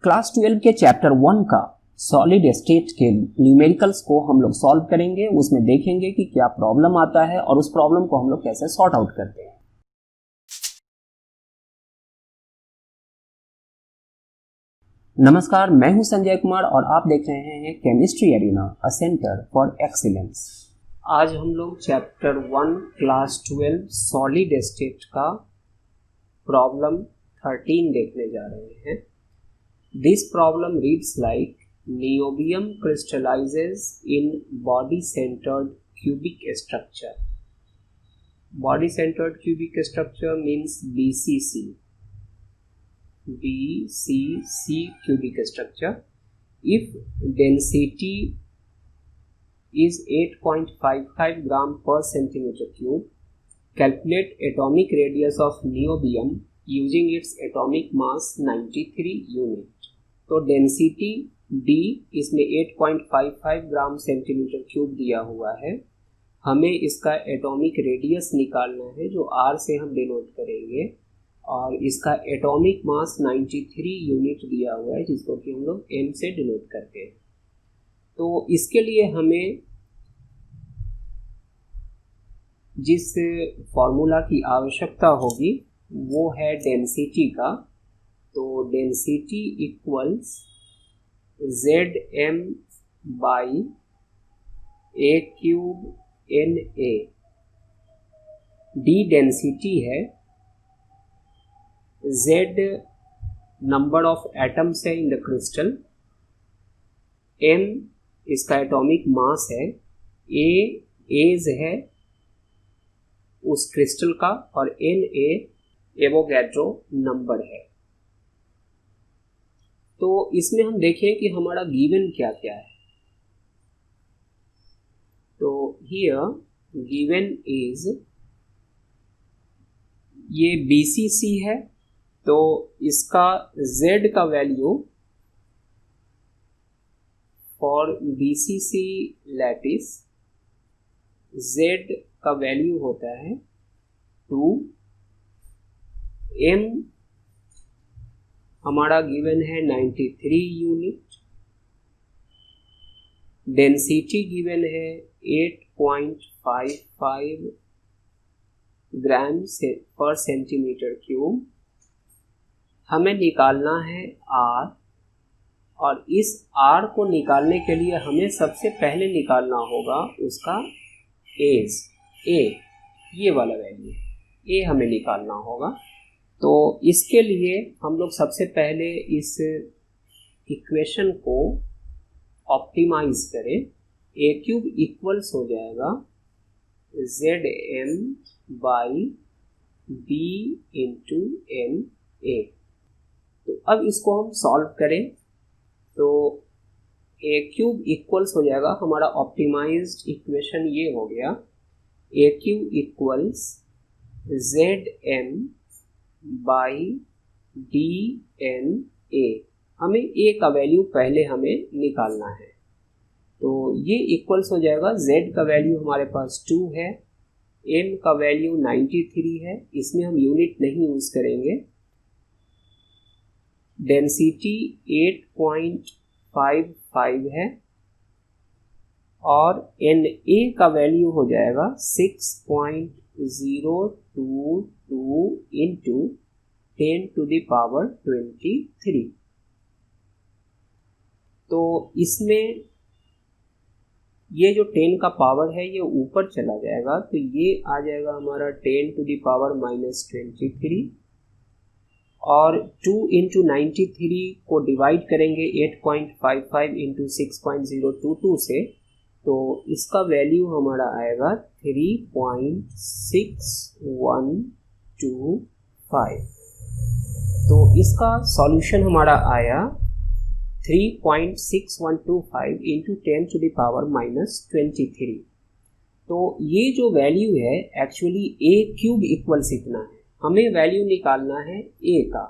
Class 12 के chapter 1 का solid state के न्यूमेरिकल्स को हम लोग सॉल्व करेंगे। उसमें देखेंगे कि क्या प्रॉब्लम आता है और उस प्रॉब्लम को हम लोग कैसे सॉर्ट आउट करते हैं। नमस्कार, मैं हूं संजय कुमार और आप देख रहे हैं chemistry arena, a centre for excellence. आज हम लोग चैप्टर 1 क्लास 12 सॉलिड स्टेट का प्रॉब्लम 13 देखने जा रहे हैं। This problem reads like niobium crystallizes in body-centered cubic structure. Body-centered cubic structure means BCC. BCC cubic structure. If density is 8.55 gram per centimeter cube, calculate atomic radius of niobium using its atomic mass 93 unit. तो density D इसमें 8.55 gram centimetre cube दिया हुआ है। हमें इसका atomic radius निकालना है जो R से हम डिनोट करेंगे और इसका एटॉमिक मास 93 यूनिट दिया हुआ है जिसको कि हम लोग M से डिनोट करते हैं। तो इसके लिए हमें जिस फॉर्मूला की आवश्यकता होगी वो है डेंसिटी का। तो density equals ZM by A cube NA। D density है, Z नंबर ऑफ एटम्स है इन द क्रिस्टल, M इसका एटॉमिक मास है, A एज है उस क्रिस्टल का और NA एवोगैड्रो नंबर है। तो इसमें हम देखें कि हमारा गिवन क्या क्या है। तो हियर गिवन इज ये BCC है, तो इसका Z का value for BCC lattice Z का वैल्यू होता है 2। M हमारा गिवन है 93 यूनिट, डेंसिटी गिवन है 8.55 ग्राम पर सेंटीमीटर क्यूब। हमें निकालना है R और इस R को निकालने के लिए हमें सबसे पहले निकालना होगा उसका एज A, ये वाला वैल्यू A हमें निकालना होगा। तो इसके लिए हम लोग सबसे पहले इस इक्वेशन को ऑप्टिमाइज करें। A क्यूब इक्वल्स हो जाएगा ZM by B into NA। तो अब इसको हम सॉल्व करें तो A क्यूब इक्वल्स हो जाएगा, हमारा ऑप्टिमाइज्ड इक्वेशन ये हो गया A cube equals ZM by DNA। हमें A का वैल्यू पहले हमें निकालना है, तो ये इक्वल्स हो जाएगा Z का वैल्यू हमारे पास 2 है, M का वैल्यू 93 है, इसमें हम यूनिट नहीं यूज करेंगे। डेंसिटी 8.55 है और NA का वैल्यू हो जाएगा 6.022 इंटू 10 टू द पावर 23। तो इसमें ये जो 10 का पावर है ये ऊपर चला जाएगा, तो ये आ जाएगा हमारा 10 टू द पावर -23 और 2 इंटू 93 को डिवाइड करेंगे 8.55 इंटू 6.022 से, तो इसका वैल्यू हमारा आएगा 3.6125। तो इसका सॉल्यूशन हमारा आया 3.6125 इंटू 10 टू द पावर -23। तो ये जो वैल्यू है एक्चुअली A क्यूब इक्वल्स इतना है। हमें वैल्यू निकालना है A का,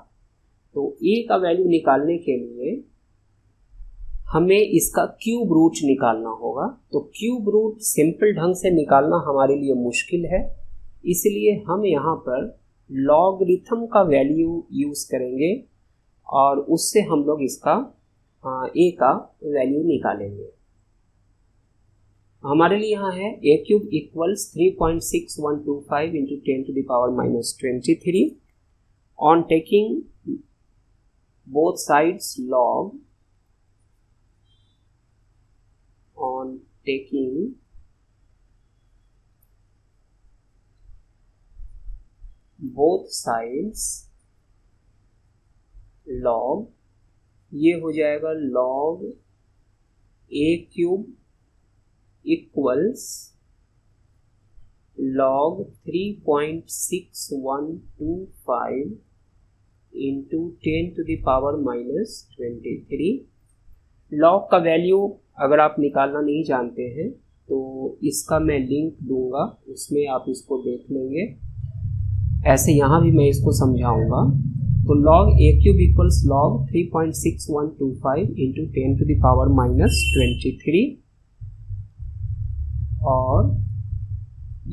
तो A का वैल्यू निकालने के लिए हमें इसका क्यूब रूट निकालना होगा। तो क्यूब रूट सिंपल ढंग से निकालना हमारे लिए मुश्किल है, इसलिए हम यहाँ पर लॉगरिथम का वैल्यू यूज करेंगे और उससे हम लोग इसका ए का वैल्यू निकालेंगे। हमारे लिए यहाँ है a cube equals 3.6125 into 10⁻⁻23 on taking both sides log, on taking both sides log, ये हो जाएगा log a cube equals log 3.6125 into 10⁻⁻23। Log का वैल्यू अगर आप निकालना नहीं जानते हैं तो इसका मैं लिंक दूंगा, उसमें आप इसको देख लेंगे। ऐसे यहाँ भी मैं इसको समझाऊंगा। तो log a cube equals log 3.6125 into 10⁻⁻23 और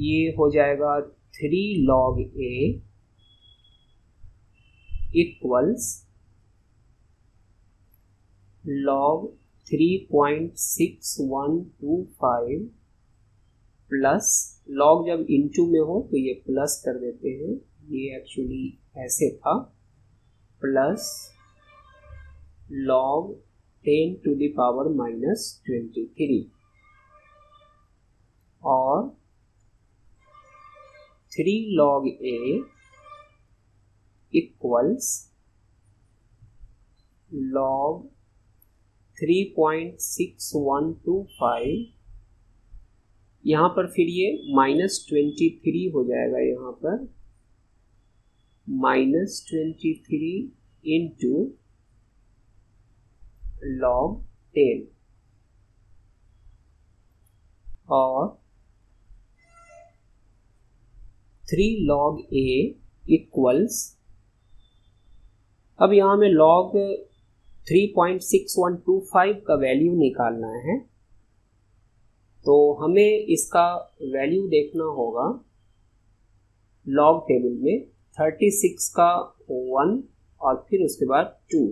ये हो जाएगा 3 log a equals log 3.6125 plus log जब इंटू में हो तो ये प्लस कर देते हैं, ये एक्चुअली ऐसे था, प्लस log 10⁻⁻23 और 3 log a इक्वल्स log 3.6125, यहाँ पर फिर ये -23 हो जाएगा, यहाँ पर -23 इंटू log 10 और 3 log a इक्वल्स, अब यहाँ में log 3.6125 का वैल्यू निकालना है, तो हमें इसका वैल्यू देखना होगा log टेबल में 36 का 1 और फिर उसके बाद 2।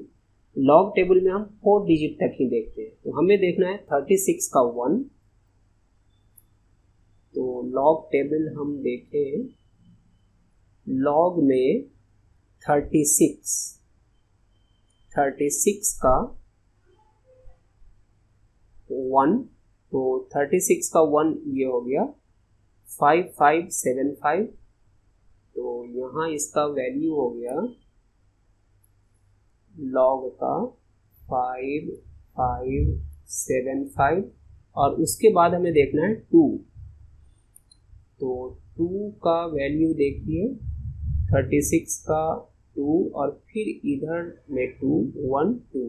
log टेबल में हम 4 डिजिट तक ही देखते हैं, तो हमें देखना है 36 का 1। तो log टेबल हम देखें, log में 36 का 1, तो 36 का 1 ये हो गया 5575, तो यहाँ इसका वैल्यू हो गया log का 5575 और उसके बाद हमें देखना है 2, तो 2 का वैल्यू देखिए 36 का 2 और फिर इधर में 2 1 2,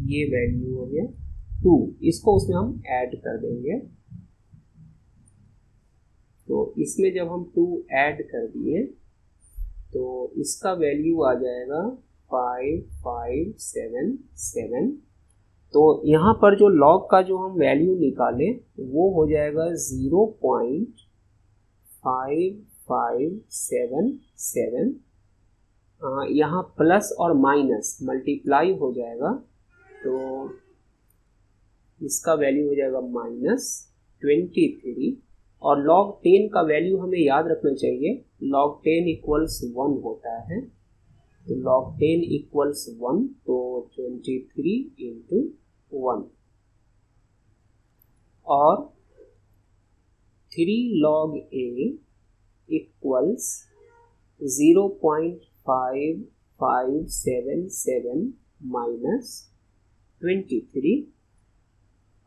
ये वैल्यू हो गया 2, इसको उसमें हम ऐड कर देंगे। तो इसमें जब हम 2 ऐड कर दिए तो इसका वैल्यू आ जाएगा 5577। तो यहाँ पर जो log का जो हम वैल्यू निकाले वो हो जाएगा 0.5577। यहाँ प्लस और माइनस मल्टीप्लाई हो जाएगा, तो इसका वैल्यू हो जाएगा -23 और log 10 का वैल्यू हमें याद रखना चाहिए, log 10 इक्वल्स 1 होता है, तो log 10 इक्वल्स 1, तो 23 इंटू 1 और 3 log a इक्वल्स 0.5577 माइनस 23।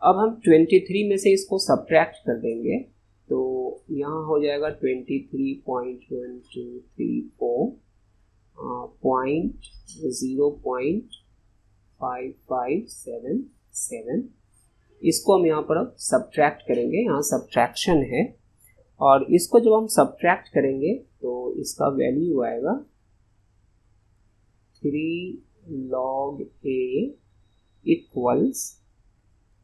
अब हम 23 में से इसको सब्ट्रैक्ट कर देंगे, तो यहाँ हो जाएगा 23.1234.0.5577। इसको हम यहाँ पर अब सब्ट्रैक्ट करेंगे, यहाँ सब्ट्रैक्शन है, और इसको जब हम सब्ट्रैक्ट करेंगे तो इसका वैल्यू आएगा 3 log a इक्वल्स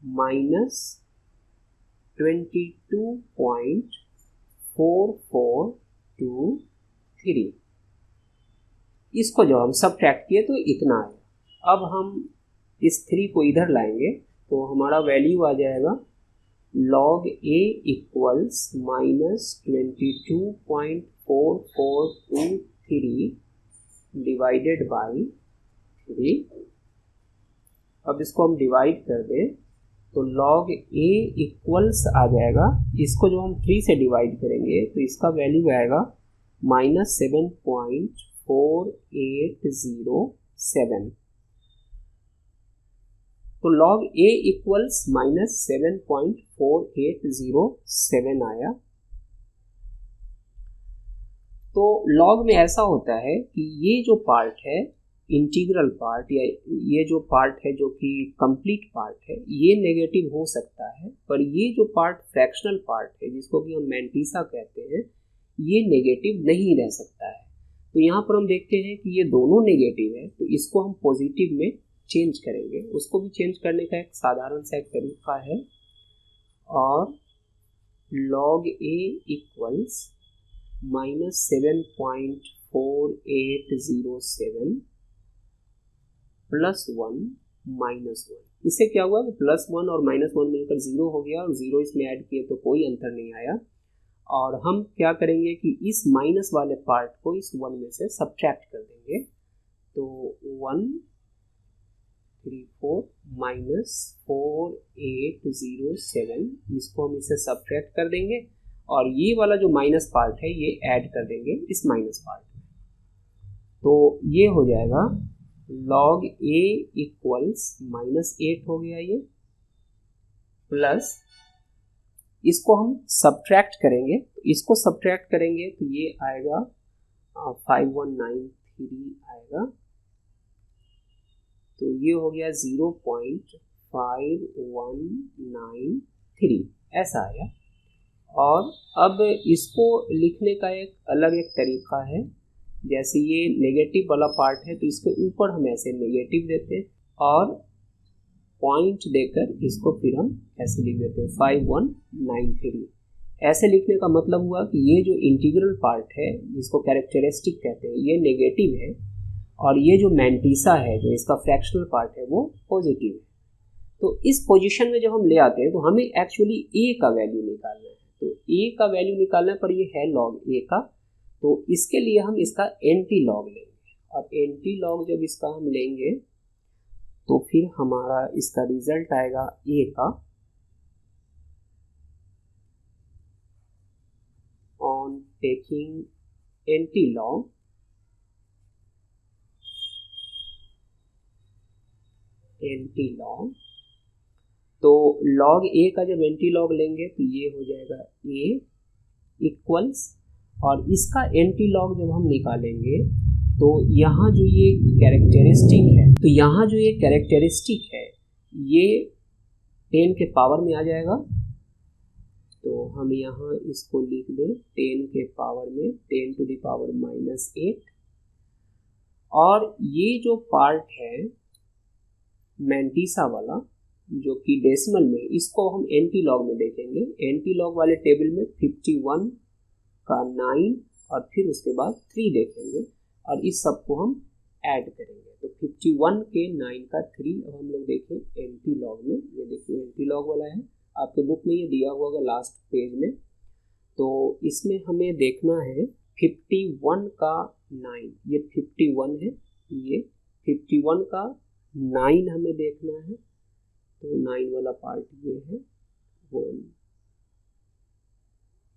-22.4423। इसको जब हम सब्ट्रैक्ट किए तो इतना आया। अब हम इस 3 को इधर लाएंगे तो हमारा वैल्यू आ जाएगा log a equals -22.4423 divided by 3। अब इसको हम डिवाइड कर दें तो log a इक्वल्स आ जाएगा, इसको जो हम 3 से डिवाइड करेंगे तो इसका वैल्यू आएगा -7.4807। तो log a इक्वल्स -7.4807 आया। तो log में ऐसा होता है कि ये जो पार्ट है इंटीग्रल पार्ट या ये जो पार्ट है जो कि कंप्लीट पार्ट है ये नेगेटिव हो सकता है, पर ये जो पार्ट फ्रैक्शनल पार्ट है जिसको कि हम मैंटीसा कहते हैं ये नेगेटिव नहीं रह सकता है। तो यहाँ पर हम देखते हैं कि ये दोनों नेगेटिव है, तो इसको हम पॉजिटिव में चेंज करेंगे। उसको भी चेंज करने का एक साधारण सा एक तरीका है, और log a इक्वल्स -7.4807 +1 -1। इससे क्या हुआ कि +1 और -1 मिलकर 0 हो गया, और 0 इसमें ऐड किए तो कोई अंतर नहीं आया। और हम क्या करेंगे कि इस माइनस वाले पार्ट को इस 1 में से सब्ट्रैक्ट कर देंगे। तो 134 -4807 इसको हम इसे सब्ट्रैक्ट कर देंगे, और ये वाला जो माइनस पार्ट है ये ऐड कर देंगे इस माइनस पार्ट में। तो ये हो जाएगा log a इक्वल्स -8 हो गया ये, प्लस इसको हम सब्ट्रैक्ट करेंगे, तो इसको सब्ट्रैक्ट करेंगे तो ये आएगा 5193 आएगा। तो ये हो गया 0.5193 ऐसा आया। और अब इसको लिखने का एक अलग एक तरीका है, जैसे ये नेगेटिव वाला पार्ट है तो इसके ऊपर हम ऐसे नेगेटिव देते हैं और पॉइंट देकर इसको फिर हम ऐसे लिख देते हैं 5193। ऐसे लिखने का मतलब हुआ कि ये जो इंटीग्रल पार्ट है जिसको कैरेक्टरिस्टिक कहते हैं ये नेगेटिव है, और ये जो मैंटीसा है जो इसका फ्रैक्शनल पार्ट है वो पॉजिटिव है। तो इस पोजीशन में जब हम ले आते हैं तो हमें एक्चुअली a का वैल्यू निकालना है। तो a का वैल्यू निकालना पर ये है log a का, तो इसके लिए हम इसका एंटी लॉग लेंगे, और एंटी लॉग जब इसका हम लेंगे तो फिर हमारा इसका रिजल्ट आएगा a का ऑन टेकिंग एंटी लॉग तो log a का जब एंटी लॉग लेंगे तो ये हो जाएगा a इक्वल्स, और इसका एंटी लॉग जब हम निकालेंगे तो यहाँ जो ये कैरेक्टरिस्टिक है, तो यहाँ जो ये कैरेक्टरिस्टिक है ये 10 के पावर में आ जाएगा। तो हम यहाँ इसको लिख दें 10 के पावर में 10 टू द पावर -8। और ये जो पार्ट है मैंटीसा वाला जो कि डेसिमल में, इसको हम एंटी लॉग में देखेंगे। एंटी लॉग वाले टेबल में 51 का 9 और फिर उसके बाद 3 देखेंगे, और इस सब को हम ऐड करेंगे। तो 51 के 9 का 3 अब हम लोग देखें एंटी लॉग में, ये देखिए एंटी लॉग वाला है, आपके बुक में ये दिया हुआ होगा लास्ट पेज में। तो इसमें हमें देखना है 51 का 9, ये 51 है, ये 51 का 9 हमें देखना है। तो 9 वाला पार्ट ये है 1,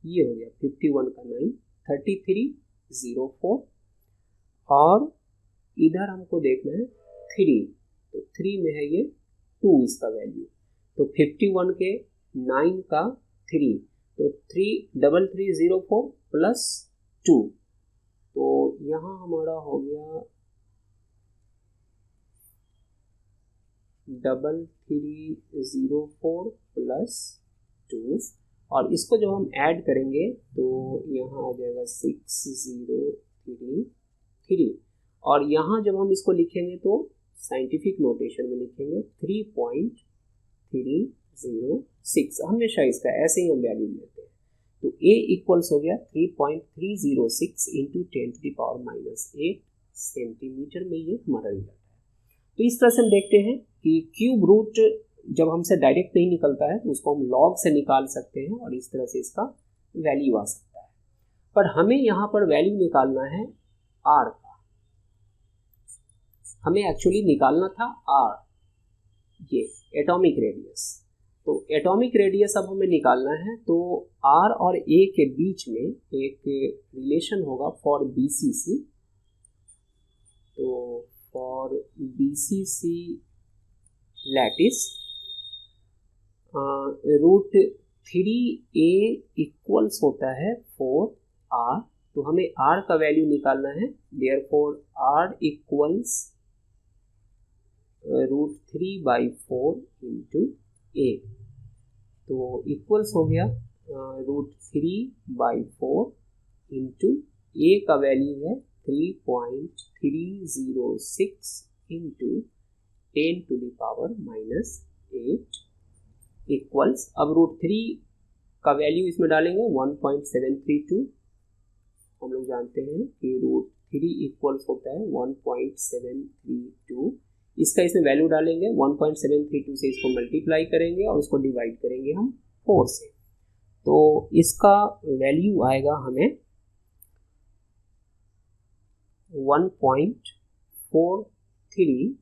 ये हो गया 51 का 9 3304, और इधर हमको देखना है 3, तो 3 में है ये 2 इसका वैल्यू। तो 51 के 9 का 3, तो 33304 प्लस 2, तो यहाँ हमारा हो गया 3304 प्लस 2, और इसको जब हम ऐड करेंगे तो यहाँ आ जाएगा 6033, और यहाँ जब हम इसको लिखेंगे तो साइंटिफिक नोटेशन में लिखेंगे 3.306, हमेशा इसका ऐसे ही हम वैल्यू लेते हैं। तो a इक्वल्स हो गया 3.306 into 10 to the power -8 centimetre में, ये हमारा रिजल्ट है। तो इस तरह से हम देखते हैं कि क्यूब रूट जब हमसे डायरेक्ट नहीं निकलता है तो उसको हम लॉग से निकाल सकते हैं और इस तरह से इसका वैल्यू आ सकता है। पर हमें यहाँ पर वैल्यू निकालना है आर का, हमें एक्चुअली निकालना था आर, ये एटॉमिक रेडियस। तो एटॉमिक रेडियस अब हमें निकालना है, तो आर और ए के बीच में एक रिलेशन होगा फॉर बीसीसी। तो for BCC lattice √3a equals होता है 4r। तो हमें r का वैल्यू निकालना है, therefore r equals √3/4 into a। तो इक्वल्स हो गया √3/4 इंटू a का वैल्यू है 3.306 इंटू 10⁻⁻8 इक्वल्स, अब √3 का वैल्यू इसमें डालेंगे 1.732। हम लोग जानते हैं कि √3 इक्वल्स होता है 1.732। इसका इसमें वैल्यू डालेंगे 1.732 से इसको मल्टीप्लाई करेंगे और उसको डिवाइड करेंगे हम 4 से। तो इसका वैल्यू आएगा हमें 1.43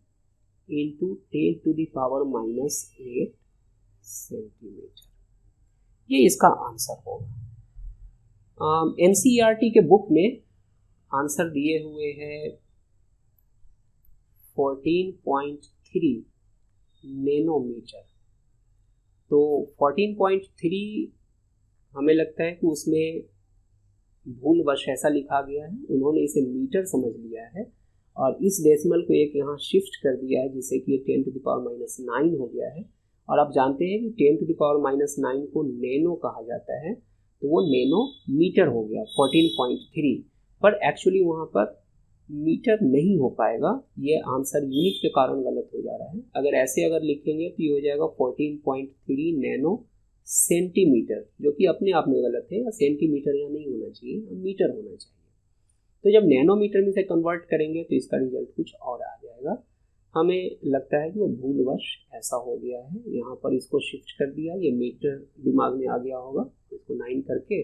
इंटू 10⁻⁻8 सेंटीमीटर। ये इसका आंसर होगा। एनसीईआरटी के बुक में आंसर दिए हुए हैं 14.3 नैनोमीटर। तो 14.3 हमें लगता है कि उसमें भूलवश ऐसा लिखा गया है, उन्होंने इसे मीटर समझ लिया है और इस डेसिमल को एक यहाँ शिफ्ट कर दिया है जिससे कि ये 10⁻⁹ हो गया है। और आप जानते हैं कि 10⁻⁹ को नैनो कहा जाता है, तो वो नैनो मीटर हो गया 14.3। पर एक्चुअली वहाँ पर मीटर नहीं हो पाएगा, ये आंसर यूनिट के कारण गलत हो जा रहा है। अगर ऐसे अगर लिखेंगे तो ये हो जाएगा 14.3 नैनो सेंटीमीटर, जो कि अपने आप में गलत है। सेंटीमीटर यहाँ नहीं होना चाहिए, मीटर होना चाहिए। तो जब नैनोमीटर में से कन्वर्ट करेंगे तो इसका रिजल्ट कुछ और आ जाएगा। हमें लगता है कि वो भूलवश ऐसा हो गया है, यहाँ पर इसको शिफ्ट कर दिया, ये मीटर दिमाग में आ गया होगा, तो इसको 9 करके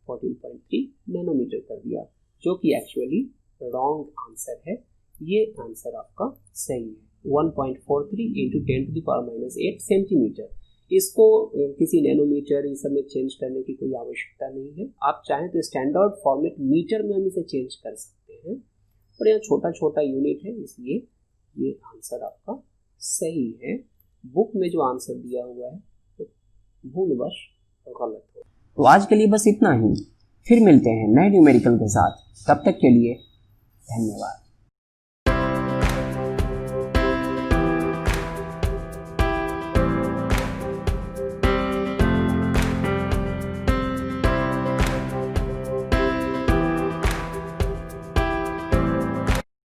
14.3 नैनोमीटर कर दिया, जो कि एक्चुअली रॉन्ग आंसर है। ये आंसर आपका सही है 1.43 इंटू 10⁻⁸ सेंटीमीटर। इसको किसी नैनोमीटर इस सब में चेंज करने की कोई आवश्यकता नहीं है। आप चाहें तो स्टैंडर्ड फॉर्मेट मीटर में हम इसे चेंज कर सकते हैं, पर यहाँ छोटा छोटा यूनिट है, इसलिए ये आंसर आपका सही है। बुक में जो आंसर दिया हुआ है तो भूलवश गलत हो। तो आज के लिए बस इतना ही, फिर मिलते हैं नए न्यूमेरिकल के साथ। तब तक के लिए धन्यवाद।